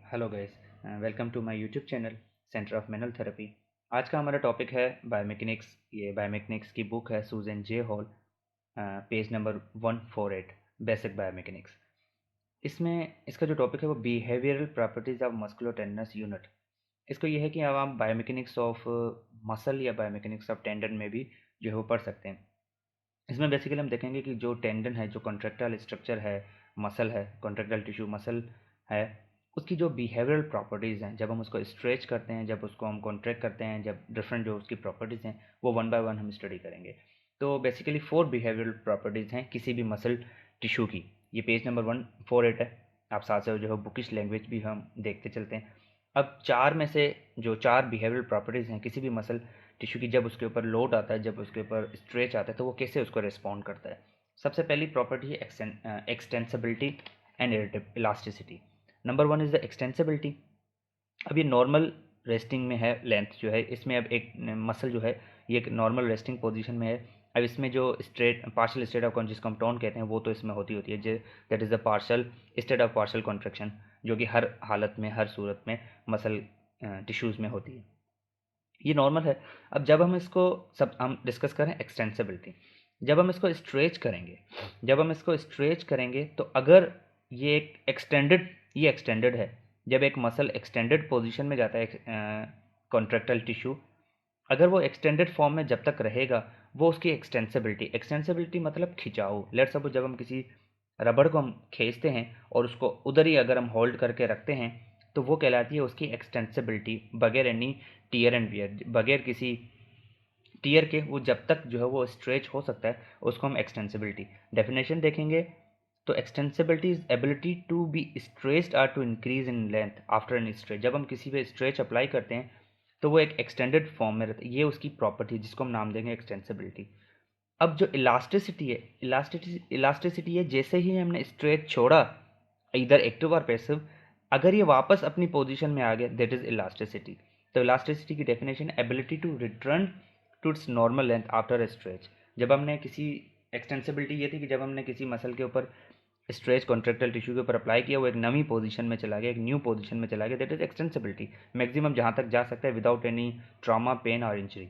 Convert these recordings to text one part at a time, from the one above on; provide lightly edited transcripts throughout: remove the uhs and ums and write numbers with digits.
Hello guys, welcome to my YouTube channel centre of manual therapy. आज का हमारा topic है बायोमेकेनिक्स। ये बायोमेकेनिक्स की बुक है Susan J Hall, page number 148, basic biomechanics. इसमें इसका जो टॉपिक है वो behavioural properties of musculotendinous unit. इसको ये है कि अब आप बायोमेकेनिक्स ऑफ मसल या बायोमेकेनिक्स ऑफ टेंडन में भी जो है वो पढ़ सकते हैं। इसमें बेसिकली हम देखेंगे कि जो टेंडन है, जो कॉन्ट्रेक्टाइल स्ट्रक्चर है, मसल है, कॉन्ट्रेक्टाइल टिश्यू मसल है, उसकी जो बिहेवियरल प्रॉपर्टीज़ हैं, जब हम उसको स्ट्रेच करते हैं, जब उसको हम कॉन्ट्रैक्ट करते हैं, जब डिफरेंट जो उसकी प्रॉपर्टीज़ हैं वो वन बाय वन हम स्टडी करेंगे। तो बेसिकली 4 बिहेवियरल प्रॉपर्टीज़ हैं किसी भी मसल टिश्यू की। ये पेज नंबर 148 है। आप साथ से जो है बुकिश लैंग्वेज भी हम देखते चलते हैं। अब 4 में से जो 4 बिहेवियरल प्रॉपर्टीज़ हैं किसी भी मसल टिश्यू की, जब उसके ऊपर लोड आता है, जब उसके ऊपर स्ट्रेच आता है, तो वो कैसे उसको रिस्पॉन्ड करता है। सबसे पहली प्रॉपर्टी है extensibility and elasticity. Number 1 is the extensibility. अब ये नॉर्मल रेस्टिंग में है, लेंथ जो है इसमें, अब एक मसल जो है ये एक नॉर्मल रेस्टिंग पोजीशन में है। अब इसमें जो स्ट्रेट पार्शियल स्टेट ऑफ जिसको हम टोन कहते हैं वो तो इसमें होती है, that is the partial state of partial contraction, जो कि हर हालत में, हर सूरत में मसल टिश्यूज़ में होती है। ये नॉर्मल है। अब जब हम इसको सब हम डिस्कस करें एक्सटेंसिबिलिटी, जब हम इसको स्ट्रेच करेंगे, तो अगर ये एक एक्सटेंडेड, ये एक्सटेंडेड है, जब एक मसल एक्सटेंडेड पोजीशन में जाता है कॉन्ट्रैक्टाइल टिश्यू, अगर वो एक्सटेंडेड फॉर्म में जब तक रहेगा, वो उसकी एक्सटेंसिबिलिटी मतलब खिंचाव। लेट्स सपोज जब हम किसी रबड़ को हम खींचते हैं और उसको उधर ही अगर हम होल्ड करके रखते हैं, तो वो कहलाती है उसकी एक्सटेंसिबिलिटी, बगैर एनी टीयर एंड वियर, बगैर किसी टीयर के वो जब तक जो है वो स्ट्रेच हो सकता है, उसको हम एक्सटेंसिबिलिटी। डेफिनेशन देखेंगे तो extensibility is ability to be stretched or to increase in length after an stretch. जब हम किसी पे स्ट्रेच अप्लाई करते हैं तो वो एक एक्सटेंडेड फॉर्म में रहता है, ये उसकी प्रॉपर्टी है जिसको हम नाम देंगे एक्सटेंसिबिलिटी। अब जो इलास्टिसिटी है, जैसे ही हमने स्ट्रेच छोड़ा, इधर एक्टिव और पैसिव, अगर ये वापस अपनी पोजीशन में आ गया, दैट इज इलास्टिसिटी। तो इलास्टिसिटी की definition, ability to return to its normal length after stretch. जब हमने किसी एक्सटेंसिबिलिटी ये थी कि जब हमने किसी मसल के ऊपर स्ट्रेच कॉन्ट्रेक्टाइल टिश्यू के ऊपर अप्लाई किया, वो एक नवी पोजीशन में चला गया, एक न्यू पोजीशन में चला गया, दैट इज एक्सटेंसिबिलिटी। मैक्सिमम जहाँ तक जा सकता है विदाउट एनी ट्रॉमा, पेन और इंजरी।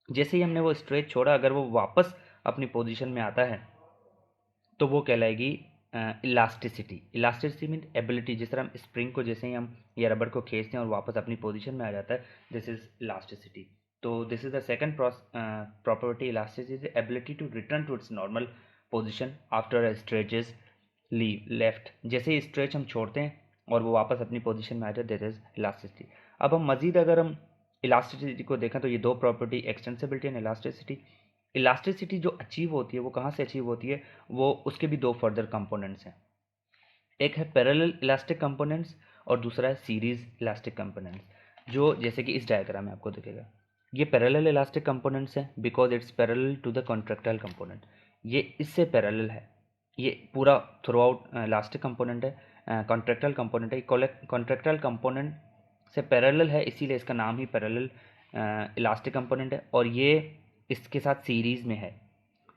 जैसे ही हमने वो स्ट्रेच छोड़ा, अगर वो वापस अपनी पोजीशन में आता है तो वो कहलाएगी इलास्टिसिटी। इलास्टिसिटी मीन एबिलिटी, जिस तरह हम स्प्रिंग को जैसे ही हम या रबड़ को खींचते हैं और वापस अपनी पोजीशन में आ जाता है, दिस इज इलास्टिसिटी। तो this is the second property, elasticity, ability to return to its normal position after stretches leave left. जैसे ही स्ट्रेच हम छोड़ते हैं और वो वापस अपनी पोजीशन में आ जाए, दैट इज इलास्टिसिटी। अब हम मजीद अगर हम इलास्टिसिटी को देखें तो ये दो property, extensibility and elasticity. Elasticity जो अचीव होती है वो कहाँ से अचीव होती है, वो उसके भी दो फर्दर कंपोनेंट्स हैं। एक है पैरेलल इलास्टिक कंपोनेंट्स और दूसरा है सीरीज इलास्टिक कंपोनेंट्स, जो जैसे कि इस डायग्राम में आपको दिखेगा। ये पैरेलल इलास्टिक कंपोनेंट्स हैं because it's parallel to the contractile component. ये इससे पैरेलल है, ये पूरा थ्रू आउट इलास्टिक कंपोनेंट है, कॉन्ट्रैक्टाइल कंपोनेंट है। कॉन्ट्रैक्टाइल कंपोनेंट से पैरेलल है, इसीलिए इसका नाम ही पैरेलल इलास्टिक कंपोनेंट है, और ये इसके साथ सीरीज में है,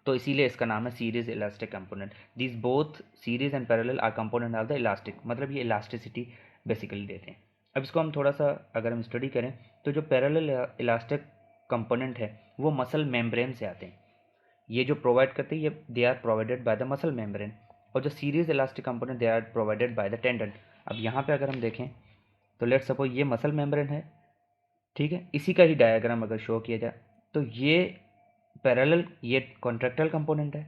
तो इसीलिए इसका नाम है series elastic component. This both series and parallel R component of the elastic, मतलब ये इलास्टिसिटी बेसिकली देते हैं। अब इसको हम थोड़ा सा अगर हम स्टडी करें तो जो पैरेलल इलास्टिक कंपोनेंट है वो मसल मेम्ब्रेन से आते हैं, ये जो प्रोवाइड करते हैं ये they are provided by the muscle membrane. और जो series elastic component they are provided by the tendon. अब यहाँ पे अगर हम देखें तो लेट्स सपोज ये मसल मेम्ब्रेन है, ठीक है, इसी का ही डायग्राम अगर शो किया जाए तो ये पैरेलल, ये कॉन्ट्रैक्टाइल कंपोनेंट है,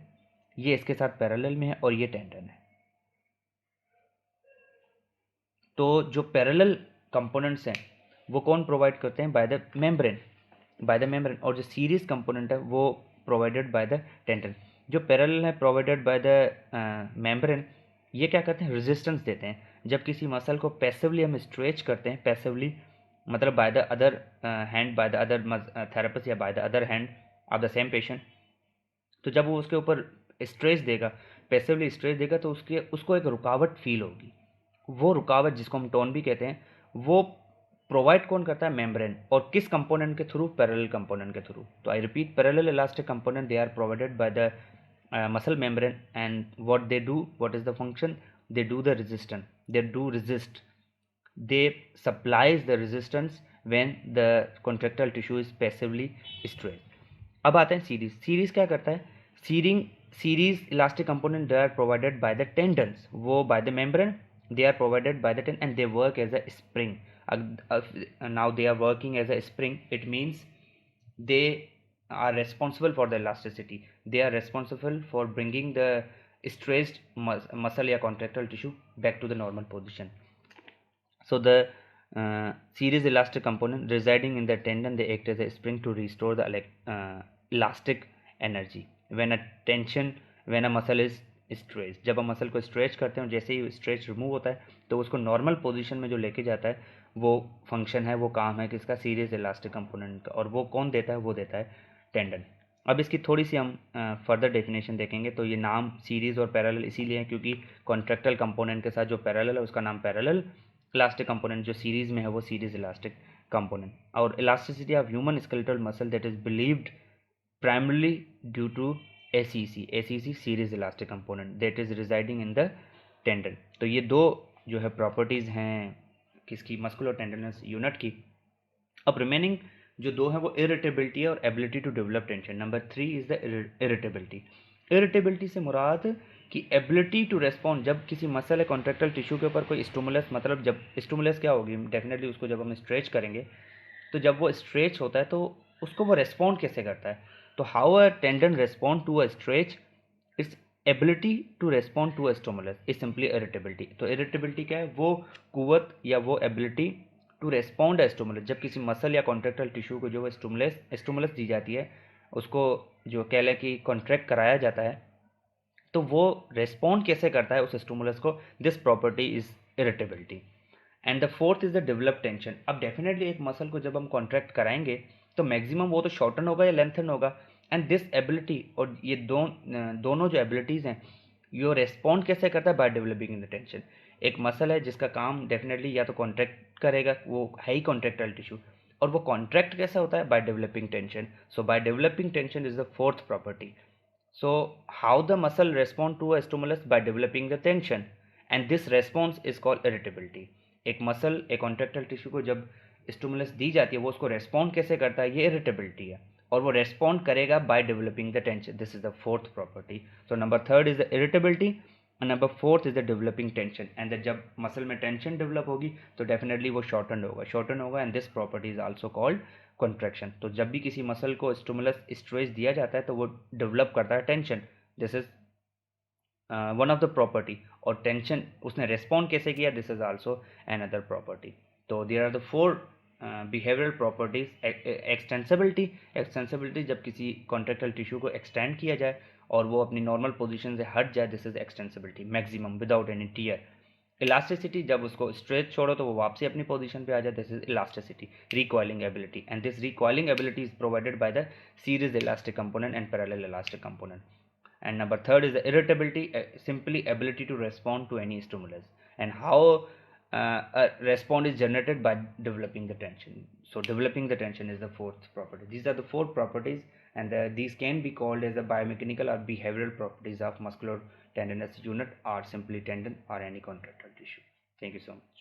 ये इसके साथ पैरेलल में है, और ये टेंडन है। तो जो पैरेलल कंपोनेंट्स हैं वो कौन प्रोवाइड करते हैं, बाय द मेम्ब्रेन, और जो सीरीज कंपोनेंट है वो प्रोवाइडेड बाय द टेंडन। जो पैरेलल है प्रोवाइडेड बाय द मेम्ब्रेन, ये क्या करते हैं, रेजिस्टेंस देते हैं। जब किसी मसल को पैसिवली हम स्ट्रेच करते हैं, पैसिवली मतलब by the other hand, by the other therapist या by the other hand of the same patient, तो जब वो उसके ऊपर स्ट्रेस देगा, पैसिवली स्ट्रेस देगा, तो उसको एक रुकावट फील होगी। वो रुकावट जिसको हम टोन भी कहते हैं, वो प्रोवाइड कौन करता है, मेम्ब्रेन। और किस कंपोनेंट के थ्रू, पैरेलल कंपोनेंट के थ्रू। तो I repeat, parallel elastic component they are provided by the muscle membrane, and what they do, what is the function, they do the resistance, they do resist they supplies the resistance when the contractile tissue is passively stretched. अब आते हैं series. Series क्या करता है? Series elastic component they are provided by the tendons, वो by the membrane they are provided by the and they work as a spring. Now they are working as a spring. It means they are responsible for the elasticity. They are responsible for bringing the stretched muscle or contractile tissue back to the normal position. So the series elastic component residing in the tendon, they act as a spring to restore the elastic energy when a muscle is stretch. जब हम muscle को stretch करते हैं, जैसे ही stretch remove होता है तो उसको नॉर्मल पोजीशन में जो लेके जाता है, वो फंक्शन है, वो काम है किसका? सीरीज इलास्टिक कंपोनेंट का. और वो कौन देता है? वो देता है टेंडन. अब इसकी थोड़ी सी हम फर्दर डेफिनेशन देखेंगे. तो ये नाम सीरीज और पैरेलल इसीलिए है क्योंकि कॉन्ट्रैक्टल कंपोनेंट के साथ जो पैरेलल है उसका नाम पैरेलल, इलास्टिक कंपोनेंट जो सीरीज में है वो सीरीज इलास्टिक कंपोनेंट. और elasticity of human skeletal muscle that is believed primarily due to ACC series elastic component that is residing in the tendon. तो ये दो जो है प्रॉपर्टीज़ हैं किसकी? मस्कुलर टेंडनस यूनिट की. अब रिमेनिंग जो दो हैं वो इरिटेबिलिटी और ability to develop tension. Number 3 is the irritability. Irritability से मुराद कि एबिलिटी टू रेस्पॉन्ड, जब किसी मसल या कॉन्ट्रैक्टल टिश्यू के ऊपर कोई स्टिमुलस, मतलब जब स्टिमुलस क्या होगी, डेफिनेटली उसको जब हम स्ट्रेच करेंगे तो जब वो स्ट्रेच होता है तो उसको वो रेस्पॉन्ड कैसे करता है? तो how a tendon respond to a stretch, it's ability to respond to a stimulus is simply irritability. तो इरिटेबिलिटी क्या है? वो कुव्वत या वो ability to respond a stimulus. जब किसी मसल या कॉन्ट्रैक्टल टिश्यू को जो है स्टिमुलस दी जाती है, उसको जो कह लें कि कॉन्ट्रैक्ट कराया जाता है, तो वो रेस्पॉन्ड कैसे करता है उस स्टिमुलस को? This property is irritability. And the fourth is the develop tension. अब डेफिनेटली एक मसल को जब हम कॉन्ट्रैक्ट कराएंगे तो मैक्सिमम वो तो शॉर्टन होगा या लेंथन होगा. एंड दिस एबिलिटी, और ये दोनों जो एबिलिटीज़ हैं, ये रेस्पॉन्ड कैसे करता है? By developing in the tension. एक मसल है जिसका काम डेफिनेटली या तो कॉन्ट्रैक्ट करेगा, वो है ही कॉन्ट्रैक्टाइल टिश्यू, और वो कॉन्ट्रैक्ट कैसा होता है? By developing tension. So by developing tension is the fourth property. So how the muscle respond to a stimulus? By developing the tension, and this response is called irritability. एक muscle, एक contractile tissue को जब stimulus दी जाती है वो उसको respond कैसे करता है? ये इरिटेबिलिटी है, और वो रेस्पॉन्ड करेगा by developing the tension. This is the fourth property. So number third is the irritability, number fourth is the developing tension. And जब मसल में टेंशन डेवलप होगी तो डेफिनेटली वो शॉर्टन होगा, and this property is also called contraction. तो जब भी किसी मसल को स्टिमुलस स्ट्रेस दिया जाता है तो वो डेवलप करता है tension. This is one of the property. और टेंशन उसने रेस्पॉन्ड कैसे किया? This is also an other property. तो there are the four behavioural properties. Extensibility जब किसी कॉन्ट्रैक्टाइल टिश्यू को एक्सटेंड किया जाए और वो अपनी नॉर्मल पोजीशन से हट जाए, this is extensibility maximum without any tear. Elasticity, जब उसको स्ट्रेच छोड़ो तो वो वापसी अपनी पोजीशन पे आ जाए, this is elasticity. Recoiling ability, and this recoiling ability is provided by the series elastic component and parallel elastic component. And number third is the irritability, simply ability to respond to any stimulus. And how a response is generated by developing the tension. So developing the tension is the fourth property. These are the four properties, and these can be called as the biomechanical or behavioral properties of muscular tendinous unit, or simply tendon or any contractile tissue. Thank you so much.